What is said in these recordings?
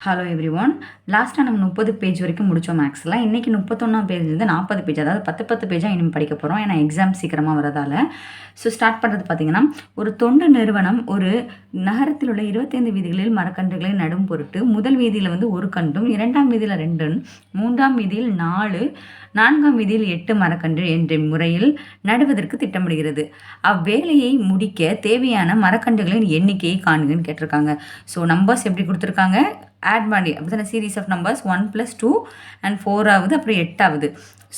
Hello every one. லாஸ்ட்டாக நம்ம 30 page வரைக்கும் முடித்தோம் மேக்ஸில். இன்றைக்கி 31ஆம் பேஜ்லேருந்து 40 பேஜ், அதாவது 10 பேஜாக இனிமேல் படிக்க போகிறோம். ஏன்னா எக்ஸாம் சீக்கிரமாக வரதால். ஸோ ஸ்டார்ட் பண்ணுறது பார்த்திங்கன்னா, ஒரு தொண்டு நிறுவனம் ஒரு நகரத்தில் உள்ள 25 வீதிகளில் மரக்கன்றுகளை நடும் பொருட்டு முதல் வீதியில் வந்து 1 கன்றும், 2ஆம் வீதியில் 2, 3ஆம் வீதியில் 4, 4ஆம் வீதியில் 8 மரக்கன்று என்ற முறையில் நடுவதற்கு திட்டமிடுகிறது. அவ்வேலையை முடிக்க தேவையான மரக்கன்றுகளின் எண்ணிக்கையை காண்கன்னு கேட்டிருக்காங்க. ஸோ நம்பர்ஸ் எப்படி கொடுத்துருக்காங்க, ஆட் பண்ணி அப்படி தானே, சீரீஸ் ஆஃப் நம்பர்ஸ் 1 + 2 அண்ட் 4 ஆகுது, அப்புறம் 8 ஆகுது.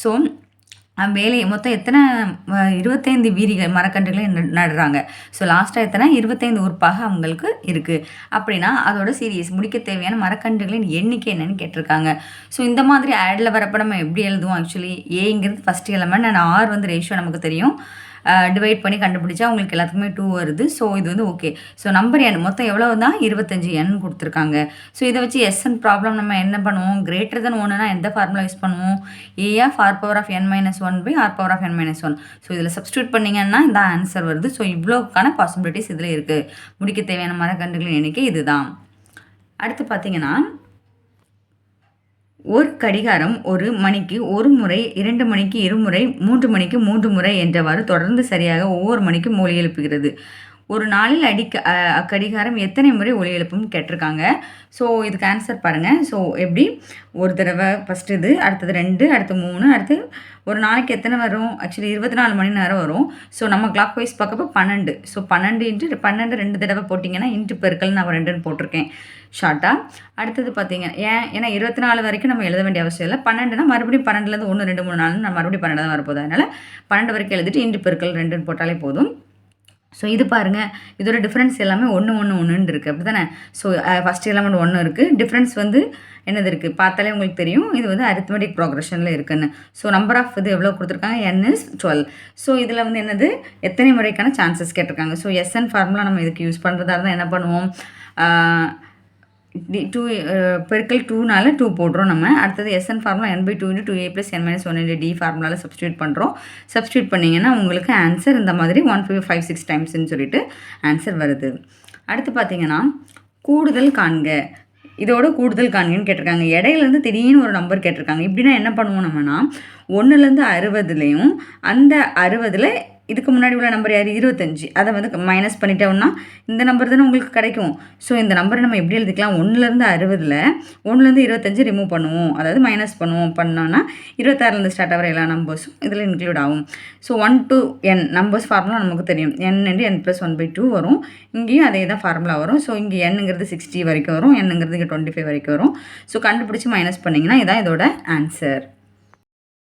ஸோ வேலையை மொத்தம் எத்தனை 25 வீதிகள் மரக்கன்றுகளை நடுறாங்க. ஸோ லாஸ்ட்டாக எத்தனை 25 உறுப்பாக அவங்களுக்கு இருக்குது. அப்படின்னா அதோட சீரியஸ் முடிக்க தேவையான மரக்கன்றுகளின் எண்ணிக்கை என்னன்னு கேட்டிருக்காங்க. ஸோ இந்த மாதிரி ஆடில் வரப்போ நம்ம எப்படி எழுதுவோம், ஆக்சுவலி ஏங்கிறது ஃபஸ்ட் எலமெண்ட் அண்ட் ஆர் வந்து ரேஷியோ நமக்கு தெரியும். டிவைட் பண்ணி கண்டுபிடிச்சா உங்களுக்கு எல்லாத்துக்குமே 2 வருது. ஸோ இது வந்து ஓகே. ஸோ நம்பர் எண் மொத்தம் எவ்வளோ தான் 25 எண் கொடுத்துருக்காங்க. ஸோ இதை வச்சு எஸ்என் ப்ராப்ளம் நம்ம என்ன பண்ணுவோம், கிரேட்டர் தென் 1னா எந்த ஃபார்முலா யூஸ் பண்ணுவோம், ஏஆஃப் r⁻n−1/r⁻n−1. ஸோ இதில் சப்ஸ்டியூட் பண்ணிங்கன்னா இந்த ஆன்சர் வருது. ஸோ இவ்வளோக்கான பாசிபிலிட்டிஸ் இதில் இருக்குது. முடிக்க தேவையான மரக்கன்றுகளின் எண்ணிக்கை இதுதான். அடுத்து பார்த்தீங்கன்னா, ஒரு கடிகாரம் 1 மணிக்கு 1 முறை, 2 மணிக்கு 2 முறை, 3 மணிக்கு 3 முறை என்றவாறு தொடர்ந்து சரியாக ஒவ்வொரு மணிக்கும் ஒலி எழுப்புகிறது. ஒரு நாளில் அக்கடிகாரம் எத்தனை முறை ஒலி எழுப்பும்னு கேட்டிருக்காங்க. ஸோ இதுக்கு ஆன்சர் பாருங்கள். ஸோ எப்படி, ஒரு தடவை ஃபஸ்ட்டு இது, அடுத்தது 2, அடுத்து 3, அடுத்து ஒரு நாளைக்கு எத்தனை வரும், ஆக்சுவலி 24 மணி நேரம் வரும். ஸோ நம்ம கிளாக் வைஸ் பார்க்கப்போ 12. ஸோ 12 × 12 2 தடவை போட்டிங்கன்னா இன்ட்டு பெருக்கல் நான் 2ன்னு போட்டிருக்கேன் ஷார்ட்டாக. அடுத்தது பார்த்தீங்க ஏன்னா 24 வரைக்கும் நம்ம எழுத வேண்டிய அவசியம் இல்லை. 12னா மறுபடியும் 12லேருந்து 1 2 3 4 நான் மறுபடியும் 12 தான் வரப்போகுது. அதனால் 12 வரைக்கும் எழுதிட்டு இன்ட்டு பெருக்கல் 2ன்னு போட்டாலே போதும். ஸோ இது பாருங்கள், இதோட டிஃப்ரென்ஸ் எல்லாமே 1 1 1ன்னு இருக்குது, அப்படி தானே. ஸோ ஃபஸ்ட் எலமெண்ட் 1 இருக்குது, டிஃப்ரென்ஸ் வந்து என்னது இருக்குது பார்த்தாலே உங்களுக்கு தெரியும். இது வந்து அரித்மெட்டிக் ப்ரோக்ரஷனில் இருக்குன்னு. ஸோ நம்பர் ஆஃப் இது எவ்வளோ கொடுத்துருக்காங்க, n is 12. ஸோ இதில் வந்து என்னது எத்தனை முறைக்கான சான்சஸ் கேட்டிருக்காங்க. ஸோ எஸ்என் ஃபார்முலா நம்ம இதுக்கு யூஸ் பண்ணுறதா இருந்தால் என்ன பண்ணுவோம், 2 பெருக்கல் 2னால 2 போடுறோம் நம்ம. அடுத்தது SN formula n/2 × 2a + n-1 d ஃபார்முலாவில் சப்ஸ்டியூட் பண்ணுறோம். சப்ஸ்டியூட் பண்ணிங்கன்னா உங்களுக்கு ஆன்சர் இந்த மாதிரி 156 டைம்ஸ்ன்னு சொல்லிட்டு ஆன்சர் வருது. அடுத்து பார்த்தீங்கன்னா, கூடுதல் காண்க. இதோட கூடுதல் காண்கன்னு கேட்டிருக்காங்க. இடையிலேருந்து திடீர்னு ஒரு நம்பர் கேட்டிருக்காங்க. இப்படின்னா என்ன பண்ணுவோம் நம்மனா, 1லேருந்து 60லையும் அந்த 60ல் இதுக்கு முன்னாடி உள்ள நம்பர் யார் 25, அதை வந்து மைனஸ் பண்ணிட்டோம்னா இந்த நம்பர் தானே உங்களுக்கு கிடைக்கும். ஸோ இந்த நம்பரை நம்ம எப்படி எழுதிக்கலாம், 1லேருந்து 60ல் 1லேருந்து 25 ரிமூவ் பண்ணுவோம், அதாவது மைனஸ் பண்ணோன்னா 26லேருந்து ஸ்டார்ட் ஆகிற எல்லா நம்பர்ஸும் இதில் இன்க்ளூட் ஆகும். So 1 to n numbers formula நமக்கு தெரியும். n × n + 1/2 வரும். இங்கேயும் அதே தான் ஃபார்முலா வரும். ஸோ இங்கே n-ங்கிறது 60 வரைக்கும் வரும், n-ங்கிறது இங்கே 25 வரைக்கும் வரும். ஸோ கண்டுபிடிச்சி மைனஸ் பண்ணிங்கன்னா இதான் இதோட ஆன்சர்.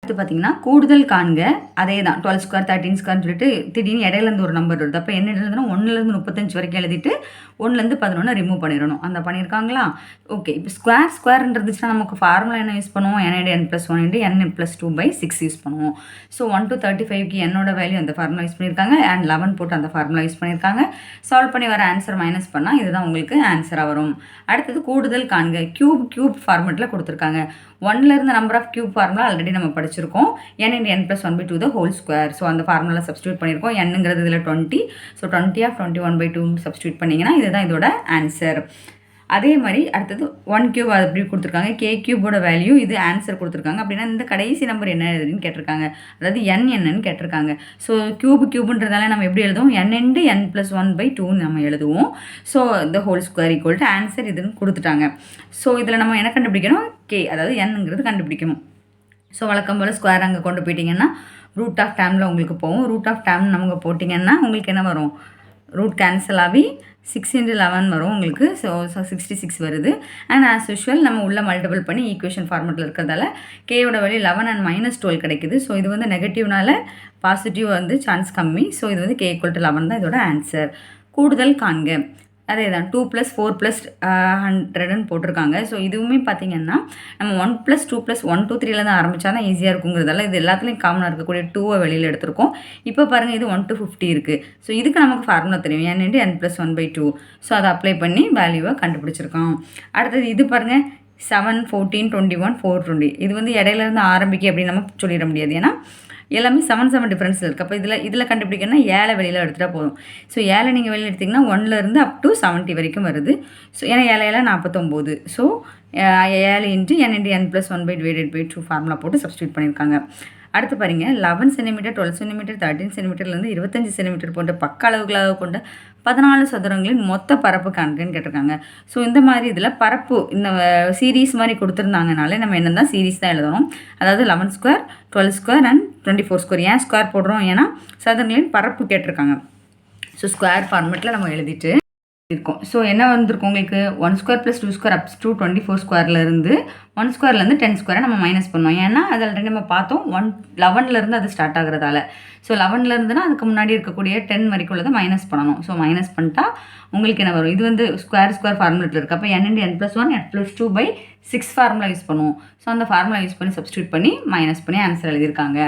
அடுத்து பார்த்தீங்கன்னா, கூடுதல் காண்க. அதே தான் 12 ஸ்கொயர் 13 ஸ்கொயர்னு சொல்லிட்டு திடீர்னு இடையிலேருந்து ஒரு நம்பர் வருது. அப்போ என்ன எழுதுனா 1லேருந்து 35 வரைக்கும் எழுதிட்டு 1லேருந்து 11 ரிமூவ் பண்ணிடணும். அந்த பண்ணியிருக்காங்களா, ஓகே. இப்போ ஸ்கொயர் இருந்துச்சுன்னா நமக்கு ஃபார்முலா என்ன யூஸ் பண்ணுவோம், n × n + 1 × n + 2/6 யூஸ் பண்ணுவோம். ஸோ 1 to 35க்கு என்னோட வேல்யூ அந்த ஃபார்முலா யூஸ் பண்ணியிருக்காங்க, அண்ட் 11 போட்டு அந்த ஃபார்முலா யூஸ் பண்ணியிருக்காங்க. சால்வ் பண்ணி வர ஆன்சர் மைனஸ் பண்ணால் இதுதான் உங்களுக்கு ஆன்சராக வரும். அடுத்தது கூடுதல் காண்க. கியூப் ஃபார்மெட்டில் கொடுத்துருக்காங்க. 1லேருந்து number of cube formula already நம்ம படிச்சிருக்கோம், n × n + 1/2 the whole square. So அந்த ஃபார்முலா சப்ஸ்டியூட் பண்ணியிருக்கோம். n-ங்கிறது இதில் 20. ஸோ 20/21/2 சப்ஸ்டியூட் பண்ணிங்கன்னா இதுதான் இதோட ஆன்சர். அதே மாதிரி அடுத்தது 1 கியூப் அது அப்படி கொடுத்துருக்காங்க. k³ வேல்யூ இது ஆன்சர் கொடுத்துருக்காங்க. அப்படின்னா இந்த கடைசி நம்பர் என்ன எழுதுன்னு கேட்டிருக்காங்க, அதாவது n என்னன்னு கேட்டிருக்காங்க. ஸோ கியூப்ன்றதால நம்ம எப்படி எழுதுவோம், n × n + 1/2 நம்ம எழுதுவோம். So the whole square = answer இதுன்னு கொடுத்துட்டாங்க. ஸோ இதில் நம்ம என்ன கண்டுபிடிக்கணும், k, அதாவது n-ங்கிறது கண்டுபிடிக்கணும். ஸோ வழக்கம் போல் ஸ்கொயர் அங்கே கொண்டு போயிட்டிங்கன்னா ரூட் ஆஃப் டேர்மில் உங்களுக்கு போகும். ரூட் ஆஃப் டேர்ம் நமக்கு போட்டிங்கன்னா உங்களுக்கு என்ன வரும், ரூட் கேன்சல் ஆகி 6 × 11 வரும் உங்களுக்கு. ஸோ 66 வருது. அண்ட் ஆஸ் யூஷுவல் நம்ம உள்ள மல்டிபிள் பண்ணி ஈக்குவேஷன் ஃபார்மெட்டில் இருக்கிறதால கேயோட வேல்யூ 11 and -12 கிடைக்குது. ஸோ இது வந்து நெகட்டிவ்னால பாசிட்டிவ் வந்து சான்ஸ் கம்மி. ஸோ இது வந்து k = 11 தான் இதோட ஆன்சர். கூடுதல் காண்க. அதே தான் 2 + 4 + 100ன்னு போட்டிருக்காங்க. ஸோ இதுவுமே பார்த்தீங்கன்னா நம்ம 1 + 2 + 1 2 3லேருந்து ஆரம்பித்தா தான் ஈஸியாக இருக்குங்கிறதால இது எல்லாத்துலேயும் காமனாக இருக்கக்கூடிய 2 வெளியில் எடுத்திருக்கோம். இப்போ பாருங்கள், இது 1 to 50 இருக்குது. ஸோ இதுக்கு நமக்கு ஃபார்முலா தெரியும், n × n + 1/2. ஸோ அதை அப்ளை பண்ணி வேல்யூவை கண்டுபிடிச்சிருக்கோம். அடுத்தது இது பாருங்கள், 7 14 21 420. இது வந்து இடையிலேருந்து ஆரம்பிக்க அப்படின்னு நம்ம சொல்லிட முடியாது. ஏன்னா எல்லாமே 7 7 டிஃப்ரென்ஸில் இருக்குது. அப்போ இதில் கண்டுபிடிக்கணும்னா 7 வெளியில் எடுத்துகிட்டா போதும். ஸோ 7 நீங்கள் வெளியில் எடுத்திங்கன்னா 1லேருந்து அப் டு 70 வரைக்கும் வருது. ஸோ ஏன்னா 7 7 49. So 7 into n into n + 1/2 formula போட்டு சப்ஸ்டியூட் பண்ணியிருக்காங்க. அடுத்து பாருங்க 11 சென்டிமீட்டர் 12 சென்டிமீட்டர் 13 சென்டிமீட்டர்லேருந்து 25 சென்டிமீட்டர் போன்ற பக்க அளவுகளாக கொண்ட 14 சதுரங்களின் மொத்த பரப்பு காண்கன்னு கேட்டிருக்காங்க. ஸோ இந்த மாதிரி இதில் பரப்பு இந்த சீரீஸ் மாதிரி கொடுத்துருந்தாங்கனாலே நம்ம என்ன தான் சீரீஸ் தான் எழுதணும். அதாவது 11 ஸ்கொயர் 12 ஸ்கொயர் அண்ட் 24 ஸ்கொயர். ஏன் ஸ்கொயர் போடுறோம்? ஏன்னா சதுரங்களின் பரப்பு கேட்டிருக்காங்க. ஸோ ஸ்கொயர் ஃபார்மெட்டில் நம்ம எழுதிட்டு இருக்கும். ஸோ என்ன வந்திருக்கும் உங்களுக்கு 1 ஸ்கொயர் + 2 ஸ்கொயர் அப் டு 24 ஸ்கொயர்லேருந்து 1 ஸ்கொயர்லேருந்து 10 ஸ்கொயரை நம்ம மைனஸ் பண்ணோம். ஏன்னா அது ஆல்ரெடி நம்ம பார்த்தோம் 11லேருந்து அது ஸ்டார்ட் ஆகுறதால. ஸோ 11லேருந்துனா அதுக்கு முன்னாடி இருக்கக்கூடிய 10 வரைக்கும் உள்ளதை மைனஸ் பண்ணணும். ஸோ மைனஸ் பண்ணிட்டா உங்களுக்கு என்ன வரும்? இது வந்து ஸ்கொயர் ஃபார்முலேட்டில் இருக்குது. அப்போ n × n + 1 n + 2/6 formula use பண்ணுவோம். ஸோ அந்த ஃபார்முலா யூஸ் பண்ணி சப்ஸ்டியூட் பண்ணி மைனஸ் பண்ணி ஆன்சர் எழுதியிருக்காங்க.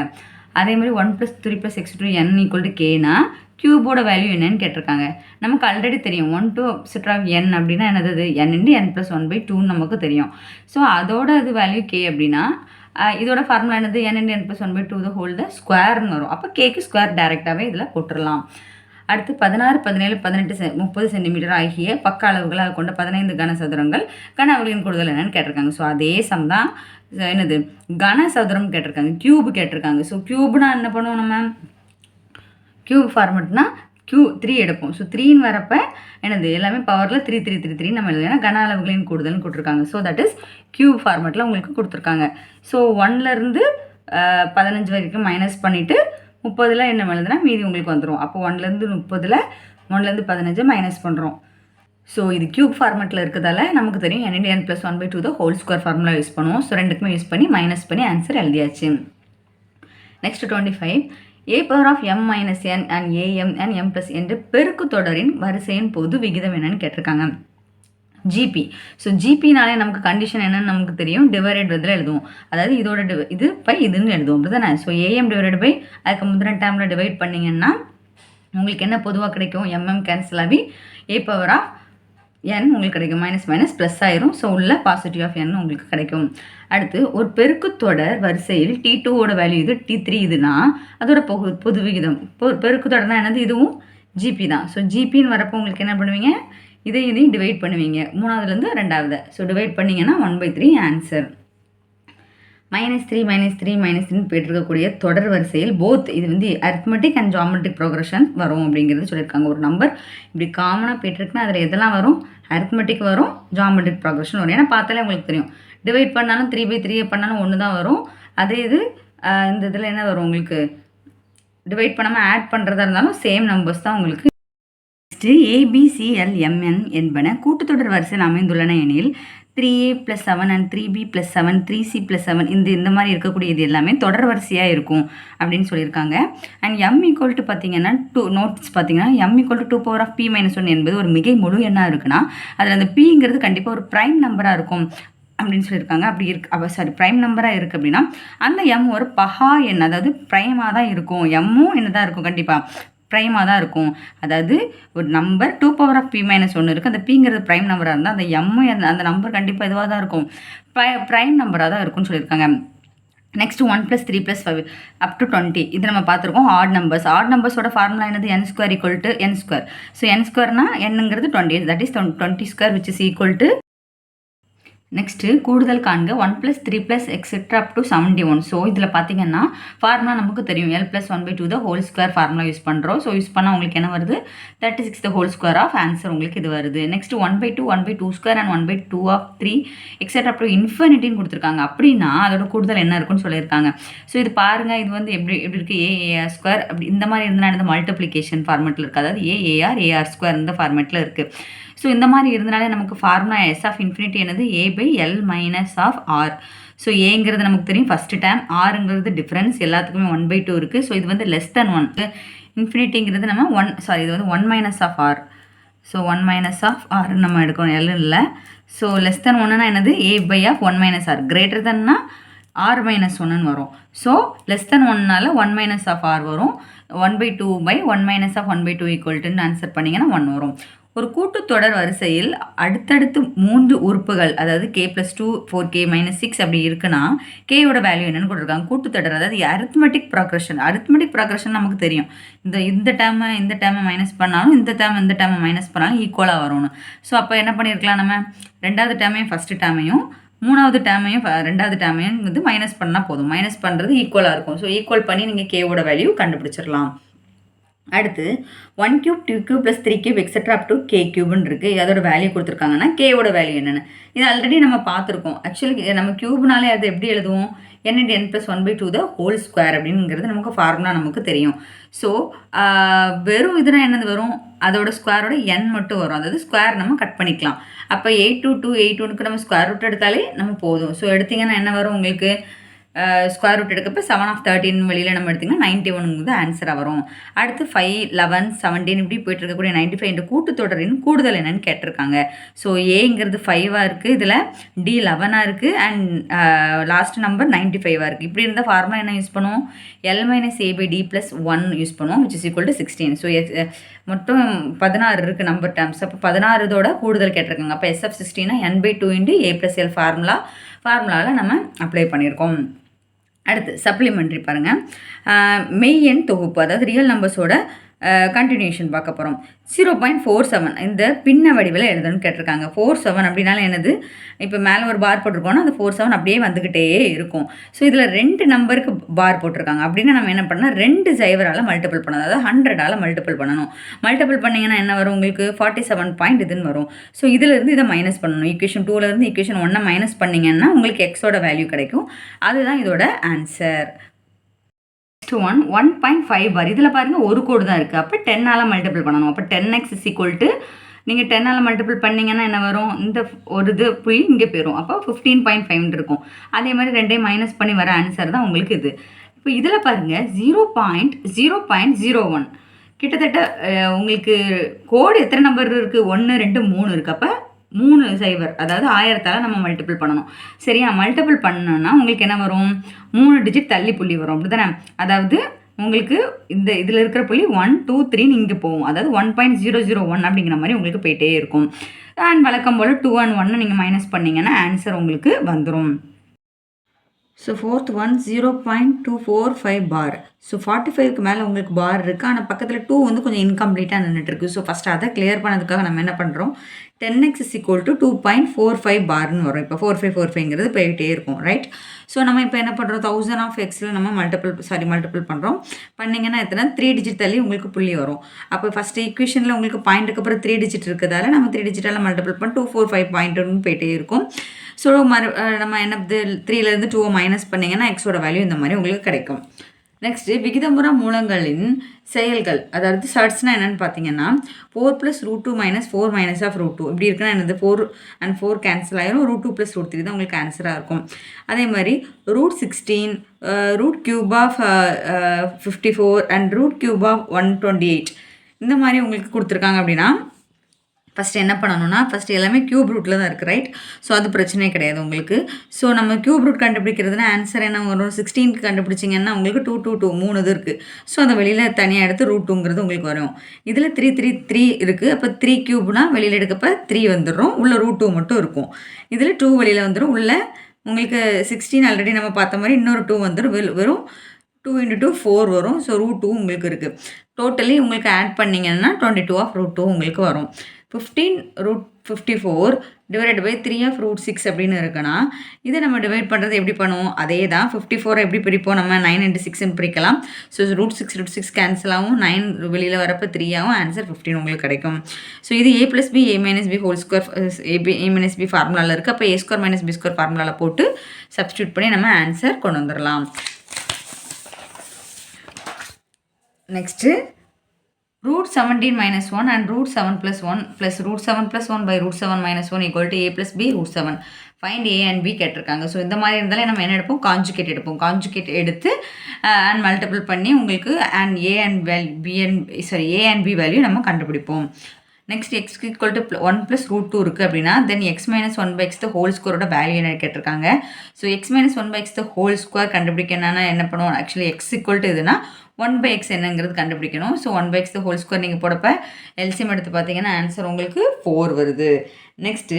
அதே மாதிரி 1 + 3 + x * n = kனா கியூபோட வேல்யூ என்னன்னு கேட்டிருக்காங்க. நமக்கு ஆல்ரெடி தெரியும் 1 to n அப்படின்னா என்னது? n × n + 1/2 நமக்கு தெரியும். ஸோ அதோட அது வேல்யூ k அப்படின்னா இதோட ஃபார்முலா என்னது? n × n + 1/2 the whole ஸ்கொயர்னு வரும். அப்போ கேக்கு ஸ்கொயர் டைரெக்டாகவே இதில் போட்டுடலாம். அடுத்து 16 17 18 30 சென்டிமீட்டர் ஆகிய பக்க அளவுகளாக கொண்ட 15 கனசதுரங்கள் கன அளவுகளின் கூடுதல் என்னன்னு கேட்டிருக்காங்க. ஸோ அதே சம் தான் என்னது? கனசதுரம் கேட்டிருக்காங்க, கியூப் கேட்டிருக்காங்க. ஸோ கியூப்னா என்ன பண்ணுவோம்? நம்ம கியூப் ஃபார்மெட்னா Q3 எடுப்போம். ஸோ 3ன்னு வரப்போ என்னது? எல்லாமே பவரில் 3 3 3 3 நம்ம எழுதுனா கன அளவுகளின் கூடுதல்னு கொடுத்துருக்காங்க. ஸோ தட் இஸ் கியூப் ஃபார்மெட்டில் உங்களுக்கு கொடுத்துருக்காங்க. ஸோ 1லேருந்து 15 வரைக்கும் மைனஸ் பண்ணிவிட்டு 30ல் என்ன எழுதுனா மீதி உங்களுக்கு வந்துடும். அப்போ 1லேருந்து 30ல் 1லேருந்து 15 மைனஸ் பண்ணுறோம். ஸோ இது கியூப் ஃபார்மெட்டில் இருக்கிறதால நமக்கு தெரியும் n × n + 1/2 the whole square formula use பண்ணுவோம். ஸோ ரெண்டுக்குமே யூஸ் பண்ணி மைனஸ் பண்ணி ஆன்சர் எழுதியாச்சு. Next 25 a⁻m - n and am and m + n பெருக்கு தொடரின் வரிசையின் பொது விகிதம் என்னன்னு கேட்டிருக்காங்க. ஜிபி. ஸோ ஜிபினாலே நமக்கு கண்டிஷன் என்னன்னு நமக்கு தெரியும். டிவைடட் இதில் எழுதுவோம். அதாவது இதோட இது இதுன்னு எழுதுவோம். அப்படி தானே? ஸோ am / அதுக்கு முந்தின டேர்மில் டிவைட் பண்ணிங்கன்னா உங்களுக்கு என்ன பொதுவாக கிடைக்கும்? கேன்சல் ஆகி a⁻n உங்களுக்கு கிடைக்கும். மைனஸ் ப்ளஸ் ஆயிரும். ஸோ உள்ள பாசிட்டிவ் ஆஃப் n உங்களுக்கு கிடைக்கும். அடுத்து ஒரு பெருக்கு தொடர் வரிசையில் T2ஓட வேல்யூ இது, T3 இதுனா அதோட பொது விகிதம். பெருக்கு தொடர்னா என்னது? இதுவும் ஜிபி தான். ஸோ ஜிபின்னு வரப்போ உங்களுக்கு என்ன பண்ணுவீங்க? இதையும் டிவைட் பண்ணுவீங்க. 3வதுலேருந்து 2வது. ஸோ டிவைட் பண்ணிங்கன்னா 1/3 ஆன்சர். -3 -3 போயிட்டுருக்கக்கூடிய தொடர் வரிசையில் போத் இது வந்து அரித்மெட்டிக் அண்ட் ஜாமெட்ரிக் ப்ரோக்ரஷன் வரும் அப்படிங்கிறது சொல்லியிருக்காங்க. ஒரு நம்பர் இப்படி காமனாக போயிட்டுருக்குன்னா அதில் எதெல்லாம் வரும்? அரித்மெட்டிக் வரும், ஜாமெட்ரிக் ப்ரோக்ரஷன் வரும். ஏன்னா பார்த்தாலே உங்களுக்கு தெரியும். டிவைட் பண்ணாலும் 3/3 பண்ணாலும் 1 தான் வரும். அதே இது இந்த இதில் என்ன வரும் உங்களுக்கு? டிவைட் பண்ணாமல் ஆட் பண்ணுறதா இருந்தாலும் சேம் நம்பர்ஸ் தான் உங்களுக்கு. நெக்ஸ்ட்டு ABCLMN என்பன கூட்டுத்தொடர் வரிசையில் அமைந்துள்ளன எனில் 3a + 7 and 3b + 7 3c + 7 இந்த மாதிரி இருக்கக்கூடிய இது எல்லாமே தொடர் வரிசையாக இருக்கும் அப்படின்னு சொல்லியிருக்காங்க. அண்ட் m = பார்த்தீங்கன்னா நோட்ஸ் பார்த்தீங்கன்னா m = 2p-1 என்பது ஒரு மிகை முழு எண்ணாக இருக்குன்னா அதில் அந்த pங்கிறது கண்டிப்பாக ஒரு ப்ரைம் நம்பராக இருக்கும் அப்படின்னு சொல்லியிருக்காங்க. அப்படி இருக்கு ப்ரைம் நம்பராக இருக்குது அப்படின்னா அந்த m ஒரு பகா எண், அதாவது ப்ரைமாக தான் இருக்கும். எம்மும் என்ன தான் இருக்கும்? கண்டிப்பாக ப்ரைமாக தான் இருக்கும். அதாவது ஒரு நம்பர் 2p-1 இருக்குது. அந்த பிங்கிறது ப்ரைம் நம்பராக இருந்தால் அந்த எம்மும் அந்த நம்பர் கண்டிப்பாக இதுவாக தான் இருக்கும், ப்ரைம் நம்பராக தான் இருக்கும்னு சொல்லியிருக்காங்க. நெக்ஸ்ட் 1 + 3 + 5 அப் டு 20 இது நம்ம பார்த்துருக்கோம். ஆட் நம்பர்ஸோட ஃபார்முலா என்னது? n² = n². ஸோ n²னா என்னங்கிறது 20, that is 20² which is equal to. Next கூடுதல் காண்க 1 + 3 + etc. up to 71. ஸோ இதில் பார்த்தீங்கன்னா ஃபார்முலா நமக்கு தெரியும். l + 1/2 the whole square formula use பண்ணுறோம். ஸோ யூஸ் பண்ணால் உங்களுக்கு என்ன வருது? 36 the whole square of answer உங்களுக்கு இது வருது. Next 1/2 1/2² and 1/2 of 3 etc. up to இன்ஃபினிட்டின்னு கொடுத்துருக்காங்க. அப்படின்னா அதோட கூடுதல் என்ன இருக்குன்னு சொல்லியிருக்காங்க. ஸோ இது பாருங்கள், இது வந்து எப்படி இருக்குது? AAR² அப்படி இந்த மாதிரி இருந்தால் இந்த மல்டிப்ளிகேஷன் ஃபார்மெட்டில் இருக்குது. அதாவது AAR இந்த ஃபார்மெட்டில் இருக்குது. ஸோ இந்த மாதிரி இருந்தனாலே நமக்கு ஃபார்முலா S ஆஃப் இன்ஃபினிட்டி என்னது? a/l - of r. ஸோ ஏங்கிறது நமக்கு தெரியும் ஃபஸ்ட்டு டேம், ஆருங்கிறது டிஃப்ரென்ஸ், எல்லாத்துக்குமே 1/2 இருக்குது. ஸோ இது வந்து லெஸ் தென் 1. இன்ஃபினிட்டிங்கிறது நம்ம இது வந்து 1 - of r. So 1 - of r நம்ம எடுக்கணும், எல் இல்லை. ஸோ லெஸ் தென் 1னா என்னது? a/1 - r. கிரேட்டர் தென்னா r - 1ன்னு வரும். ஸோ லெஸ் தென் 1னால 1 - of r வரும். 1/2/1 - of 1/2 = ஆன்சர் பண்ணிங்கன்னா 1 வரும். ஒரு கூட்டுத்தொடர் வரிசையில் அடுத்தடுத்து 3 உறுப்புகள் அதாவது k+2 4k -6 அப்படி இருக்குன்னா கேயோட வேல்யூ என்னன்னு கொடுத்துருக்காங்க. கூட்டுத்தொடர் அதாவது அரித்மெட்டிக் ப்ராக்ரஷன் நமக்கு தெரியும். இந்த டேர்மை மைனஸ் பண்ணாலும் இந்த டேர்மை மைனஸ் பண்ணாலும் ஈக்குவலாக வரும்னு. ஸோ அப்போ என்ன பண்ணியிருக்கலாம், நம்ம 2வது டேர்மையும் ஃபஸ்ட்டு டேர்மையும் 3வது டேர்மையும் 2வது டேர்மையும் வந்து மைனஸ் பண்ணால் போதும். மைனஸ் பண்ணுறது ஈக்குவலாக இருக்கும். ஸோ ஈக்குவல் பண்ணி நீங்கள் கேவோட வேல்யூ கண்டுபிடிச்சிடலாம். அடுத்து 1 cube 2 cube + 3 cube etcetera up to k கியூப்னு இருக்குது. அதோட வேல்யூ கொடுத்துருக்காங்கன்னா கேவோட வேல்யூ என்னென்னு இது ஆல்ரெடி நம்ம பார்த்துருக்கோம். ஆக்சுவலி நம்ம கியூப்னாலே அது எப்படி எழுதுவோம், n × n + 1/2 the whole square அப்படிங்கிறது நமக்கு ஃபார்முலா நமக்கு தெரியும். ஸோ வெறும் இதுனா என்னது வரும், அதோட ஸ்கொயரோட n மட்டும் வரும். அதாவது ஸ்கொயர் நம்ம கட் பண்ணிக்கலாம். அப்போ 82281க்கு நம்ம ஸ்கொயர் ரூட் எடுத்தாலே நம்ம போதும். ஸோ எடுத்திங்கன்னா என்ன வரும் உங்களுக்கு, ஸ்கொயர் ரூட் எடுக்கப்போ 7/13 வெளியில் நம்ம எடுத்திங்கன்னா 91 ஆன்சராக வரும். அடுத்து 5, 11, 17 இப்படி போய்ட்டு இருக்கக்கூடிய 95 என்ற கூட்டுத்தொடரின் கூடுதல் என்னன்னு கேட்டிருக்காங்க. ஸோ ஏங்கிறது 5ஆக இருக்குது, இதில் டி 11ஆக இருக்குது, அண்ட் லாஸ்ட் நம்பர் 95ஆக இருக்குது. இப்படி இருந்தால் ஃபார்முலா என்ன யூஸ் பண்ணுவோம், L - A/D + 1 யூஸ் பண்ணுவோம், which is equal to 16. So மொத்தம் 16 இருக்குது நம்பர் டேர்ம்ஸ். அப்போ 16 இதோட கூடுதல் கேட்டிருக்காங்க. அப்போ SF16 n/2 × A + L ஃபார்முலாவில் நம்ம அப்ளை பண்ணியிருக்கோம். அடுத்து சப்ளிமெண்ட்ரி பாருங்கள், மெய் எண் தொகுப்பு அதாவது ரியல் நம்பர்ஸோட கண்டினியூஷன் பார்க்க போகிறோம். 0.47 இந்த பின்ன வடிவில் எழுதணும்னு கேட்டிருக்காங்க. 47 அப்படின்னால என்னது, இப்போ மேலே ஒரு பார் போட்டிருக்கோன்னா அந்த 47 அப்படியே வந்துக்கிட்டே இருக்கும். ஸோ இதில் 2 நம்பருக்கு பார் போட்டிருக்காங்க. அப்படின்னா நம்ம என்ன பண்ணால் 2 0ஆல் மல்டிபிள் பண்ணணும், அதாவது 100ஆல் மல்டிபிள் பண்ணணும். மல்டிபிள் பண்ணிங்கன்னா என்ன வரும் உங்களுக்கு, 47 பாயிண்ட் இதுன்னு வரும். ஸோ இதிலேருந்து இதை மைனஸ் பண்ணணும். ஈக்குவேஷன் 2லேருந்து ஈக்குவேஷன் 1 மைனஸ் பண்ணிங்கன்னா உங்களுக்கு எக்ஸோட வேல்யூ கிடைக்கும். அதுதான் இதோட ஆன்சர். நெக்ஸ்ட் 1.5 பார். இதில் பாருங்கள் ஒரு கோடு தான் இருக்குது. அப்போ 10ஆல் மல்டிபிள் பண்ணணும். அப்போ 10x = நீங்கள் 10ஆல் மல்டிபிள் பண்ணிங்கன்னா என்ன வரும், இந்த ஒரு இது புள்ளி இங்கே போயிடும். அப்போ 15.5 இருக்கும். அதே மாதிரி 2ஐயும் மைனஸ் பண்ணி வர ஆன்சர் தான் உங்களுக்கு இது. இப்போ இதில் பாருங்கள் 0.01 கிட்டத்தட்ட உங்களுக்கு கோடு எத்தனை நம்பர் இருக்குது, 1 2 3 இருக்குது. அப்போ 3 0 அதாவது 1000ஆல் நம்ம மல்டிபிள் பண்ணணும். சரியா, மல்டிபிள் பண்ணோன்னா உங்களுக்கு என்ன வரும், 3 டிஜிட் தள்ளி புள்ளி வரும். அப்படி தானே, அதாவது உங்களுக்கு இதில் இருக்கிற புள்ளி 1 2 3 இங்கே போகும். அதாவது 1.001 அப்படிங்கிற மாதிரி உங்களுக்கு போயிட்டே இருக்கும். அண்ட் வழக்கம் போல் 2 and 1 நீங்கள் மைனஸ் பண்ணிங்கன்னா ஆன்சர் உங்களுக்கு வந்துடும். ஸோ ஃபோர்த் ஒன் 0.245 பார். ஸோ 45க்கு மேலே உங்களுக்கு பார் இருக்குது, ஆனால் பக்கத்தில் 2 வந்து கொஞ்சம் இன்கம்ப்ளீட்டாக நின்றுட்டுருக்கு. ஸோ ஃபஸ்ட்டு அதை கிளியர் பண்ணதுக்காக நம்ம என்ன பண்ணுறோம், 10x = 2.45 பார்னு வரும். இப்போ 4545ங்கிறது போயிட்டே இருக்கும், ரைட். ஸோ நம்ம இப்போ என்ன பண்ணுறோம், 1000 of xல் நம்ம மல்டிபிள் பண்ணுறோம். பண்ணிங்கன்னா எத்தனை 3 டிஜிட் தள்ளி உங்களுக்கு புள்ளி வரும். அப்போ ஃபஸ்ட்டு ஈக்குவேஷனில் உங்களுக்கு பாயிண்ட்டுக்கு அப்புறம் 3 டிஜிட் இருக்கிறதால நம்ம 3 டிஜிட்டால் மல்டிபிள் பண்ணி 245 பாயிண்ட்டுன்னு போயிட்டே இருக்கும். ஸோ நம்ம என்ன 3லேருந்து 2 மைனஸ் பண்ணிங்கன்னா எக்ஸோட வேல்யூ இந்த மாதிரி உங்களுக்கு கிடைக்கும். நெக்ஸ்ட்டு விகிதமுற மூலங்களின் செயல்கள், அதாவது சர்ட்ஸ்னால் என்னென்னு பார்த்தீங்கன்னா 4 + √2 - 4 - √2 இப்படி இருக்குன்னா என்னது, 4 and 4 கேன்சல் ஆயிரும், √2 + √3 தான் உங்களுக்கு ஆன்சராக இருக்கும். அதே மாதிரி √16 √³ 54 and √³ 128 இந்த மாதிரி உங்களுக்கு கொடுத்துருக்காங்க. அப்படின்னா ஃபஸ்ட்டு என்ன பண்ணணும்னா, ஃபஸ்ட்டு எல்லாமே க்யூப் ரூட்டில் தான் இருக்குது, ரைட். ஸோ அது பிரச்சனையே கிடையாது உங்களுக்கு. ஸோ நம்ம க்யூப் ரூட் கண்டுபிடிக்கிறதுனா ஆன்சர் என்ன வரும், 16க்கு கண்டுபிடிச்சிங்கன்னா உங்களுக்கு 2 2 2 3 இது இருக்குது. ஸோ அதை வெளியில் தனியாக எடுத்து √2ங்கிறது உங்களுக்கு வரும். இதில் 3 3 3 இருக்குது. அப்போ 3 க்யூப்னால் வெளியில் எடுக்கப்போ 3 வந்துடும், உள்ள √2 மட்டும் இருக்கும். இதில் 2 வெளியில் வந்துடும், உள்ள உங்களுக்கு 16 ஆல்ரெடி நம்ம பார்த்த மாதிரி இன்னொரு 2 வந்துடும், வெறும் 2 × 2 4 வரும். ஸோ √2 உங்களுக்கு இருக்குது. டோட்டலி உங்களுக்கு ஆட் பண்ணிங்கன்னா 22 of √2 உங்களுக்கு வரும். 15 √54 / 3 of √6 அப்படின்னு இருக்குன்னா இதை நம்ம டிவைட் பண்ணுறது எப்படி பண்ணுவோம், அதே தான் 54 எப்படி பிரிப்போம், நம்ம 9 × 6ன்னு பிரிக்கலாம். ஸோ √6 கேன்சல் ஆகும், 9 வெளியில் வரப்போ 3 ஆகும், ஆன்சர் 15 உங்களுக்கு கிடைக்கும். ஸோ இது a + b a - b whole square a - b ஃபார்முலாவில் இருக்குது. அப்போ a² - b² ஃபார்முலாவில் போட்டு சப்ஸ்டியூட் பண்ணி நம்ம ஆன்சர் கொண்டு வந்துடலாம். Next √17 - 1 and √7 + 1 + √7 + 1 / √7 - 1 = a + b √7. Find a and b கேட்டிருக்காங்க. ஸோ இந்த மாதிரி இருந்தாலே நம்ம என்ன எடுப்போம், கான்ஜுகேட் எடுப்போம். கான்ஜுகேட் எடுத்து அண்ட் மல்டிபிள் பண்ணி உங்களுக்கு and a and b value நம்ம கண்டுபிடிப்போம். நெக்ஸ்ட் x = 1 + √2 இருக்குது அப்படின்னா then x - 1/x the whole squareோட வேல்யூ என்ன கேட்டிருக்காங்க. So x - 1/x the whole square கண்டுபிடிக்கணும்னா என்ன பண்ணுவோம், ஆக்சுவலி x = இதுனா 1/x என்னங்கிறது கண்டுபிடிக்கணும். So 1/x the whole square நீங்கள் போடப்போ எல்சிஎம் எடுத்து பார்த்தீங்கன்னா ஆன்சர் உங்களுக்கு 4 வருது. Next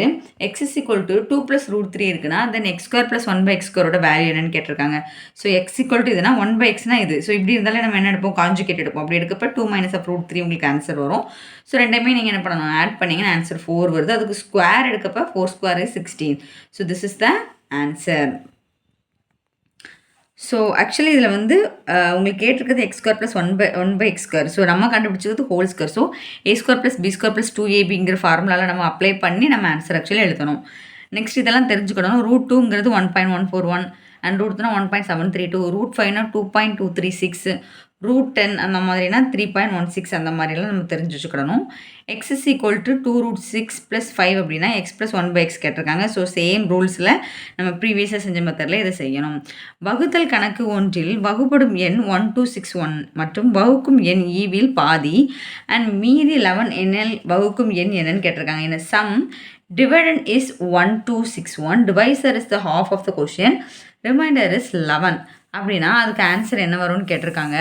x is equal to 2 + √3 இருக்குன்னா தென் x² + 1/x² வேல்யூ என்னன்னு கேட்டிருக்காங்க. ஸோ x equal to இதுனா 1/xனா இது. ஸோ இப்படி இருந்தாலே நம்ம என்ன எடுப்போம், கான்ஜுகேட் எடுப்போம். அப்படி எடுக்கப்போ 2 - √3 உங்களுக்கு ஆன்சர் வரும். ஸோ ரெண்டையுமே நீங்கள் என்ன பண்ணணும், ஆட் பண்ணிங்கன்னா ஆன்சர் 4 வருது. அதுக்கு ஸ்கொயர் எடுக்கப்போ 4² is 16. So this is the answer. So actually இதில் வந்து உங்களுக்கு கேட்டிருக்கிறது x² + 1/x². ஸோ நம்ம கண்டுபிடிச்சது whole square. So a² + b² + 2ab ஃபார்முலாவில் நம்ம அப்ளை பண்ணி நம்ம ஆன்சர் ஆக்சுவலி எழுதணும். நெக்ஸ்ட் இதெல்லாம் தெரிஞ்சுக்கணும். √2ங்கிறது 1.141 அண்ட் √3 1.732, √5னா 2.236, √10 அந்த மாதிரினா 3.16 அந்த மாதிரிலாம் நம்ம தெரிஞ்சு வச்சுக்கிடணும். x is equal to 2√6 + 5 அப்படின்னா x + 1/x கேட்டிருக்காங்க. ஸோ சேம் ரூல்ஸில் நம்ம ப்ரீவியஸாக செஞ்ச மெத்தடில் இதை செய்யணும். வகுத்தல் கணக்கு ஒன்றில் வகுப்படும் எண் 1261 மற்றும் வகுக்கும் எண் ஈவில் பாதி அண்ட் மீதி 11 எண்ணில் வகுக்கும் எண் என்னன்னு கேட்டிருக்காங்க. இந்த some dividend is 1261, divisor is the half of the question, remainder is 11 அப்படின்னா அதுக்கு ஆன்சர் என்ன வரும்னு கேட்டிருக்காங்க.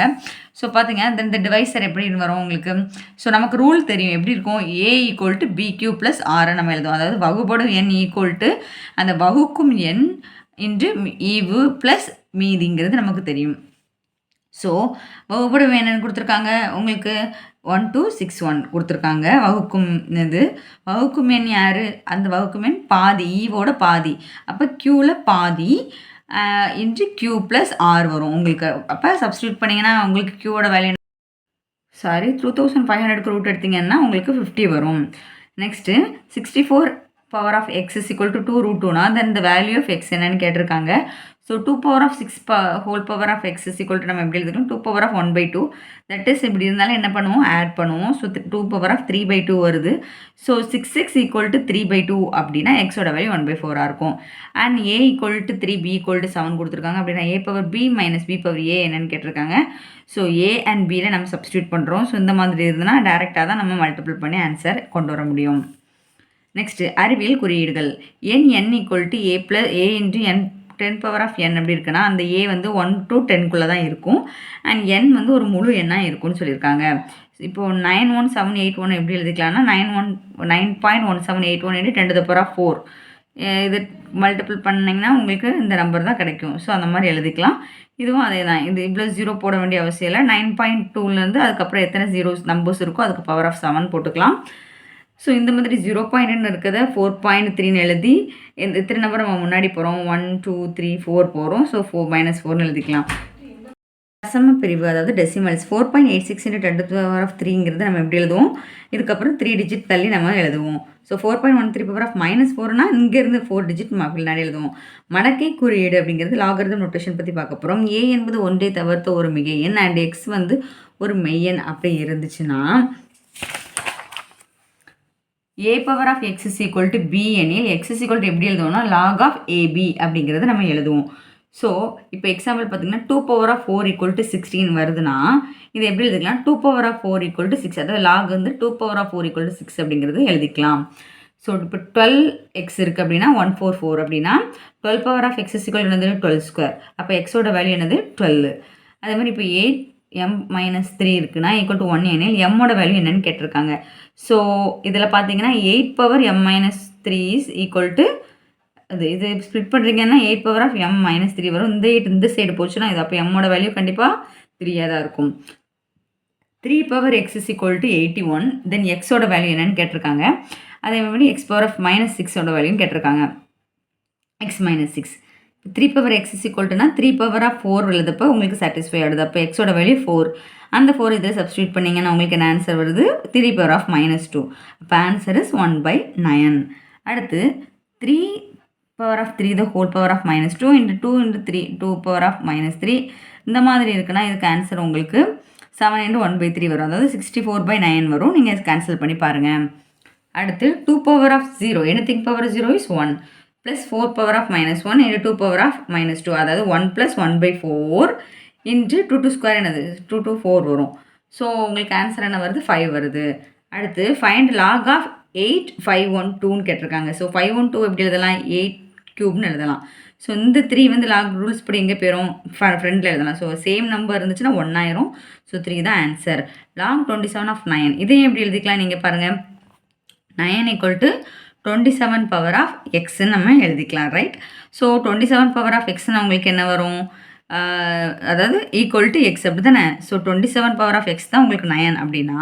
ஸோ பார்த்தீங்க இந்த டிவைசர் எப்படி வரும் உங்களுக்கு. ஸோ நமக்கு ரூல் தெரியும் எப்படி இருக்கும், a = bq + r நம்ம எழுதுவோம். அதாவது வகுப்படும் எண் ஈக்குவல் அந்த வகுக்கும் எண் இன்று ஈவு ப்ளஸ் மீதிங்கிறது நமக்கு தெரியும். ஸோ வகுப்படும் என்னன்னு கொடுத்துருக்காங்க உங்களுக்கு 1261 கொடுத்துருக்காங்க. வகுக்கும் இது வகுக்கும் எண் யார், அந்த வகுக்கும் எண் பாதி, ஈவோட பாதி. அப்போ க்யூவில் பாதி இன்ட்டு q + r வரும் உங்களுக்கு. அப்போ சப்ஸ்டியூட் பண்ணிங்கன்னா உங்களுக்கு க்யூவோட வேல்யூ 2500க்கு ரூட் எடுத்திங்கன்னா உங்களுக்கு 50 வரும். Next 64 power of x is equal to 2√2னா then the value of x என்னன்னு கேட்டிருக்காங்க. So 2 power of 6 whole power of x is equal to நம்ம எப்படி எழுதிக்கணும், 2 பவர் ஆஃப் 1/2. தட் இஸ் இப்படி இருந்தாலும் என்ன பண்ணுவோம், ஆட் பண்ணுவோம். ஸோ 2 பவர் ஆஃப் 3/2 வருது. ஸோ 6x = 3/2 அப்படின்னா எக்ஸோட வேல்யூ 1/4 இருக்கும். அண்ட் a = 3, b = 7 கொடுத்துருக்காங்க. அப்படின்னா a power b - b power a என்னன்னு கேட்டிருக்காங்க. ஸோ a அண்ட் bயில் நம்ம சப்ஸ்டியூட் பண்ணுறோம். ஸோ இந்த மாதிரி இருந்ததுன்னா டேரெக்டாக தான் நம்ம மல்டிபிள் பண்ணி ஆன்சர் கொண்டு வர முடியும். நெக்ஸ்ட்டு அறிவியல் குறியீடுகள். எண் n = a × n 10 power of n அப்படி இருக்குன்னா அந்த a வந்து 1 to 10க்குள்ளே தான் இருக்கும். அண்ட் n வந்து ஒரு முழு எண்ணாக இருக்கும்னு சொல்லியிருக்காங்க. இப்போது 91781 எப்படி எழுதிக்கலாம்னா 9.1781 × 10⁴. இது மல்டிபிள் பண்ணிங்கன்னா உங்களுக்கு இந்த நம்பர் தான் கிடைக்கும். ஸோ அந்த மாதிரி எழுதிக்கலாம். இதுவும் அதே தான். இது இவ்வளோ 0 போட வேண்டிய அவசியம் இல்லை. 9.2லேருந்து அதுக்கப்புறம் எத்தனை ஜீரோஸ் நம்பர்ஸ் இருக்கோ அதுக்கு பவர் ஆஃப் 7 போட்டுக்கலாம். ஸோ இந்த மாதிரி 0.ன்னு இருக்கிறத 4.3ன்னு எழுதி எத்தனை நம்பர் நம்ம முன்னாடி போகிறோம், 1 2 3 4 போகிறோம். ஸோ 4 - 4ன்னு எழுதிக்கலாம். தசம பிரிவு அதாவது டெசிமல்ஸ் 4.86 × 10⁻³ நம்ம எப்படி எழுதுவோம், இதுக்கப்புறம் 3 டிஜிட் தள்ளி நம்ம எழுதுவோம். ஸோ 4.13 பவர் ஆஃப் -4னா இங்கேருந்து 4 டிஜிட் நம்ம பின்னாடி எழுதுவோம். மடக்கை குறியீடு அப்படிங்கிறது லாகரிதம் நோட்டேஷன் பற்றி பார்க்க போகிறோம். a என்பது ஒன்றை தவிர்த்த ஒரு மிகை எண் அண்ட் x வந்து ஒரு மெய்யெண் அப்படி இருந்துச்சுன்னா a power of x is equal to b எனில் x is equal to எப்படி எழுதுவோம்னா log of ab அப்படிங்கிறத நம்ம எழுதுவோம். ஸோ இப்போ எக்ஸாம்பிள் பார்த்தீங்கன்னா 2 பவர் ஆஃப் 4 = 16 வருதுன்னா இது எப்படி எழுதிக்கலாம், 2 பவர் ஆஃப் 4 = 6. அதாவது லாக் வந்து 2 பவர் ஆஃப் 4 = 6 அப்படிங்கிறது எழுதிக்கலாம். ஸோ இப்போ 12x இருக்குது அப்படின்னா 144 அப்படின்னா 12 power of x is equal to என்னது 12². அப்போ எக்ஸோட வேல்யூ என்னது 12. அதே மாதிரி இப்போ 8m - 3 இருக்குன்னா = 1 எனில் எம்மோட வேல்யூ என்னன்னு கேட்டிருக்காங்க. ஸோ இதில் பார்த்தீங்கன்னா 8 power m - 3 is equal to இது ஸ்ப்ளிட் பண்ணுறீங்கன்னா 8 பவர் ஆஃப் m - 3 வரும். இந்த 8 இந்த சைடு போச்சுன்னா இது அப்போ எம்மோட வேல்யூ கண்டிப்பாக 3யாக தான் இருக்கும். 3 power x is equal to 81. Then எக்ஸோட வேல்யூ என்னன்னு கேட்டிருக்காங்க. அதே மாதிரி x பவர் ஆஃப் -6ஓட வேல்யூன்னு கேட்டிருக்காங்க. x - 6 3 power x is equal to 3 power of 4 எழுதப்போ உங்களுக்கு சாட்டிஸ்ஃபை ஆகுது. அப்போ எக்ஸோட வேல்யூ 4. அந்த 4 இதில் சப்ஸ்டியூட் பண்ணிங்கன்னா உங்களுக்கு என்ன ஆன்சர் வருது, 3 பவர் ஆஃப் -2. அப்போ ஆன்சர் இஸ் 1/9. அடுத்து 3 power of 3 the whole power of -2 × 2 × 3 2 power of -3 இந்த மாதிரி இருக்குன்னா இதுக்கு ஆன்சர் உங்களுக்கு 7 × 1/3 வரும். அதாவது 64/9 வரும். நீங்கள் கேன்சல் பண்ணி பாருங்கள். அடுத்து 2 power of 0 anything power 0 is 1 plus 4 power of -1 × 2 power of -2 அதாவது 1 + 1/4 × 2² என்னது 2 to 4 வரும். ஸோ உங்களுக்கு ஆன்சர் என்ன வருது 5 வருது. அடுத்து ஃபைண்ட் லாக் ஆஃப் 8 512ன்னு கேட்டிருக்காங்க. ஸோ 512 எப்படி எழுதலாம், 8 க்யூப்னு எழுதலாம். ஸோ இந்த 3 வந்து லாக் ரூல்ஸ் படி எங்கே போயிரும் ஃப்ரண்டில் எழுதலாம். ஸோ சேம் நம்பர் இருந்துச்சுன்னா 1 ஆயிரும். ஸோ 3 தான் ஆன்சர். லாக் 27 ஆஃப் 9 இதையும் எப்படி எழுதிக்கலாம் நீங்கள் பாருங்கள். 9 = 27 பவர் ஆஃப் எக்ஸ்ன்னு நம்ம எழுதிக்கலாம், ரைட்? ஸோ 27 பவர் ஆஃப் எக்ஸ்ன்னு உங்களுக்கு என்ன வரும்? அதாவது ஈக்குவல் டு எக்ஸ் அப்படி தானே? ஸோ 27 பவர் ஆஃப் எக்ஸ் தான் உங்களுக்கு 9 அப்படின்னா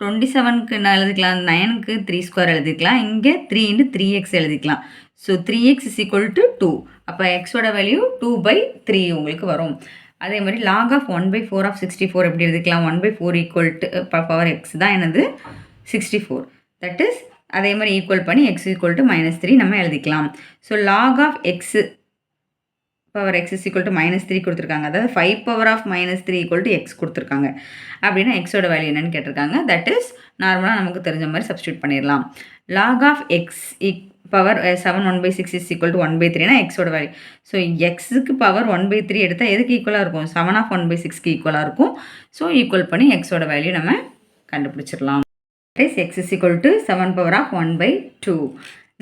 27க்கு என்ன எழுதிக்கலாம்? 9க்கு 3 ஸ்கொயர் எழுதிக்கலாம். இங்கே 3 × 3x எழுதிக்கலாம். So 3x = 2. அப்போ எக்ஸோட வேல்யூ 2/3 உங்களுக்கு வரும். அதே மாதிரி லாக் ஆஃப் 1/4 ஆஃப் 64 எப்படி எழுதிக்கலாம்? 1/4 = பவர் எக்ஸ் தான் என்னது 64. தட் இஸ் அதே மாதிரி ஈக்குவல் பண்ணி x = -3 நம்ம எழுதிக்கலாம். So log of X power x -3 கொடுத்துருக்காங்க. அதாவது 5 பவர் ஆஃப் -3 = x கொடுத்துருக்காங்க. அப்படின்னா எக்ஸோட வேல்யூ என்னன்னு கேட்டிருக்காங்க. தட் இஸ் நார்மலாக நமக்கு தெரிஞ்ச மாதிரி சப்ஸ்டியூட் பண்ணிடலாம். லாக் ஆஃப் எக்ஸ் பவர் 7 1/6 = 1/3னா எக்ஸோட வேல்யூ. ஸோ எக்ஸுக்கு பவர் 1/3 எடுத்தால் எதுக்கு ஈக்குவலாக இருக்கும்? 7 ஆஃப் 1/6க்கு ஈக்குவலாக இருக்கும். ஸோ ஈக்குவல் பண்ணி எக்ஸோட வேல்யூ நம்ம கண்டுபிடிச்சிடலாம். x = 7 power of 1/2.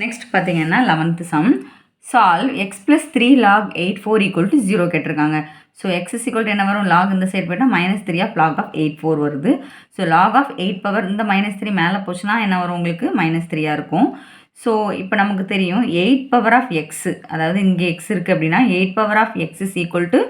நெக்ஸ்ட் பார்த்தீங்கன்னா 11th some. Solve x + 3 log 84 = 0 கேட்டிருக்காங்க. ஸோ x = என்ன வரும்? லாக் இந்த சைடு போய்ட்டால் -3 ஆஃப் லாக் ஆஃப் 84 வருது. ஸோ லாக் ஆஃப் 8 பவர் இந்த -3 மேலே போச்சுன்னா என்ன வரும்? உங்களுக்கு -3 இருக்கும். ஸோ இப்போ நமக்கு தெரியும் 8 பவர் ஆஃப் எக்ஸ், அதாவது இங்கே எக்ஸ் இருக்குது அப்படின்னா 8 power of x =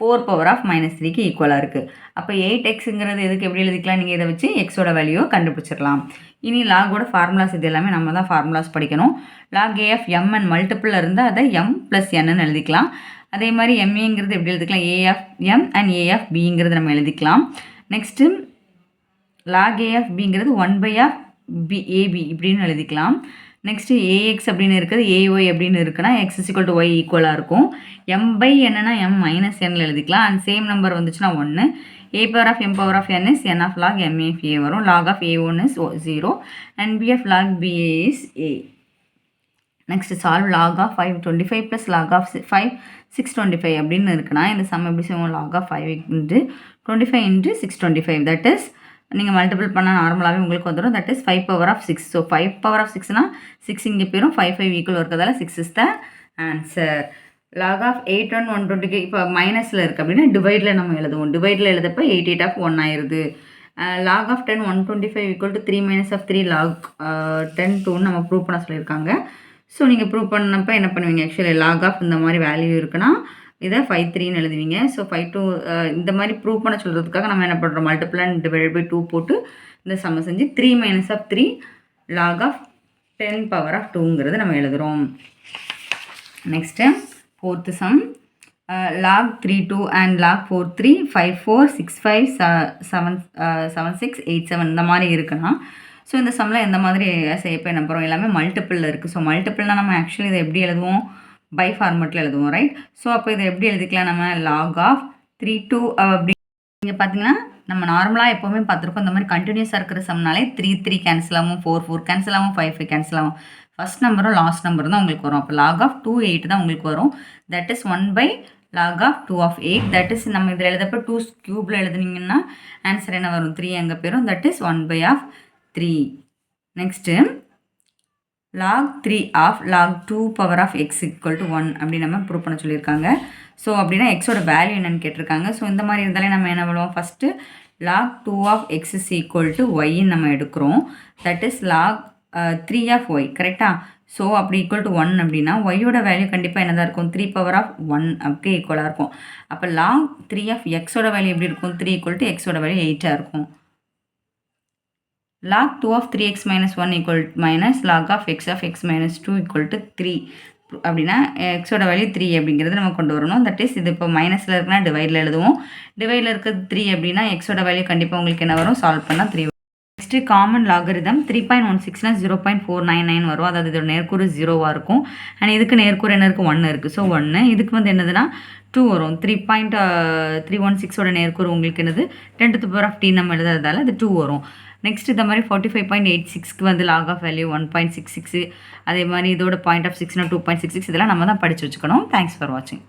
4 power of -3க்கு ஈக்குவலாக இருக்குது. அப்போ 8xங்கிறது எதுக்கு எப்படி எழுதிக்கலாம்? நீங்கள் இதை வச்சு எக்ஸோட வேல்யூவை கண்டுபிடிச்சிடலாம். இனி லாகோட ஃபார்முலாஸ் இது எல்லாமே நம்ம தான் ஃபார்முலாஸ் படிக்கணும். Log A of M and multiple இருந்தால் அதை எம் + என்னன்னு எழுதிக்கலாம். அதே மாதிரி எம்ஏங்கிறது எப்படி எழுதிக்கலாம்? A of M and A of பிங்கிறது நம்ம எழுதிக்கலாம். நெக்ஸ்ட்டு லாக் ஏ ஆஃப் பிங்கிறது 1/b ஏபி இப்படின்னு எழுதிக்கலாம். நெக்ஸ்ட்டு ஏஎக்ஸ் அப்படின்னு இருக்குது, ஏஒய் அப்படின்னு இருக்குன்னா x = y ஈக்குவலாக இருக்கும். m/என்னன்னா m - n எழுதிக்கலாம். அண்ட் சேம் நம்பர் வந்துச்சுன்னா 1. a power of m power of n is n ஆஃப் log m of a வரும். log of a1 is 0 and b of log ba is a. Next solve log of 525 plus log of 5 625 அப்படின்னு இருக்குன்னா இந்த sum எப்படி செய்வோம்? Log of 5 × 25 × 625 that is நீங்கள் multiple பண்ணால் நார்மலாகவே உங்களுக்கு வந்துடும். That is 5 power of 6. So 5 power of 6னா 6 இங்கே போயிடும். 5 ஈக்குவல் இருக்கிறதால 6 is the answer. Log of 8 and 120 இப்போ மைனஸில் இருக்குது அப்படின்னா டிவைடில் நம்ம எழுதுவோம். டிவைடில் எழுதப்போ 8 8 ஆஃப் 1 ஆயிடுது. லாக் ஆஃப் 10 125 = 3 - 3 லாக் 10 2 நம்ம ப்ரூவ் பண்ண சொல்லியிருக்காங்க. ஸோ நீங்கள் ப்ரூவ் பண்ணப்போ என்ன பண்ணுவீங்க? ஆக்சுவலி லாக் ஆஃப் இந்த மாதிரி வேல்யூ இருக்குன்னா இதை 5 3ன்னு எழுதுவீங்க. ஸோ 5 2 இந்த மாதிரி ப்ரூவ் பண்ண சொல்கிறதுக்காக நம்ம என்ன பண்ணுறோம்? மல்டிபிள் அண்ட் டிவைட் பை 2 போட்டு இந்த சம்ம செஞ்சு 3 - 3 லாக் ஆஃப் 10 பவர் ஆஃப் 2ங்கிறது நம்ம எழுதுகிறோம். Next 4th sum. Log 3 2 and log 4 3 5 4 6 5 7 7 6 8 7 இந்த மாதிரி இருக்குன்னா ஸோ இந்த சம்மில் எந்த மாதிரி செய்யப்போ என்ன பண்ணுறோம்? எல்லாமே மல்டிப்பிளில் இருக்குது. ஸோ மல்டிப்பிள்னால் நம்ம ஆக்சுவலி இதை எப்படி எழுதுவோம்? பை ஃபார்மெட்டில் எழுதுவோம், ரைட்? ஸோ அப்போ இதை எப்படி எழுதிக்கலாம்? நம்ம லாக் ஆஃப் 3 2 அப்படி நீங்கள் பார்த்தீங்கன்னா நம்ம நார்மலாக எப்போவுமே பார்த்துருக்கோம் இந்த மாதிரி கண்டினியூஸாக இருக்கிற சம்னாலே 3 3 கேன்சல் ஆகும், 4 4 கேன்சல் ஆகும், 5 5 கேன்சல் ஆகும். ஃபஸ்ட் நம்பரும் லாஸ்ட் நம்பர் தான் உங்களுக்கு வரும். அப்போ லாக் ஆஃப் 2 8 தான் உங்களுக்கு வரும். That is 1/log of 2 of 8. That is நம்ம இதில் எழுதப்போ 2 க்யூபில் எழுதுனீங்கன்னா ஆன்சர் என்ன வரும்? 3 அங்கே போயிடும். That is 1/3. Next log 3 of log 2 power of x = 1 அப்படி நம்ம ப்ரூவ் பண்ண சொல்லியிருக்காங்க. ஸோ அப்படின்னா எக்ஸோட வேல்யூ என்னன்னு கேட்டிருக்காங்க. ஸோ இந்த மாதிரி இருந்தாலே நம்ம என்ன பண்ணுவோம்? First log 2 of x = y நம்ம எடுக்கிறோம். That is log 3 of y, கரெக்டாக? ஸோ அப்படி =1 அப்படின்னா ஒய்யோட வேல்யூ கண்டிப்பாக என்ன தான் இருக்கும்? 3 பவர் ஆஃப் 1 அப்படி ஈக்குவலாக இருக்கும். அப்போ log 3 of xோட வேல்யூ எப்படி இருக்கும்? 3 = xோட வேல்யூ 8ஆக இருக்கும். log 2 of 3x - 1 - log of x - 2 = 3 அப்படின்னா எக்ஸோட வேல்யூ 3 அப்படிங்கிறது நம்ம கொண்டு வரணும். தட் இஸ் இது இப்போ மைனஸில் இருக்குன்னா டிவைடில் எழுதுவோம். டிவைடில் இருக்கிறது 3 அப்படின்னா எக்ஸோட வேல்யூ கண்டிப்பாக உங்களுக்கு என்ன வரும்? சால்வ் பண்ணால் 3 வரும். நெக்ஸ்ட்டு காமன் லாகரிதம் 3.16னா 0.499 வரும். அதாவது இதோட நேர்க்கூறு 0வாக இருக்கும். அண்ட் இதுக்கு நேர்க்கூறு என்ன இருக்குது? 1 இருக்குது. ஸோ 1 இதுக்கு வந்து என்னதுன்னா 2 வரும். 3.316ஓட நேர்க்கூறு உங்களுக்கு என்னது? 10⁻t நம்ம எழுதுறதால அது 2 வரும். நெக்ஸ்ட் இந்த மாதிரி 45.86க்கு வந்து லாக் ஆஃப் வேல்யூ 1.66. அதே மாதிரி இதோட பாயிண்ட் ஆஃப் 6னா 2.66. இதெல்லாம் நம்ம தான் படித்து வச்சுக்கணும். தேங்க்ஸ் ஃபார் வாட்சிங்.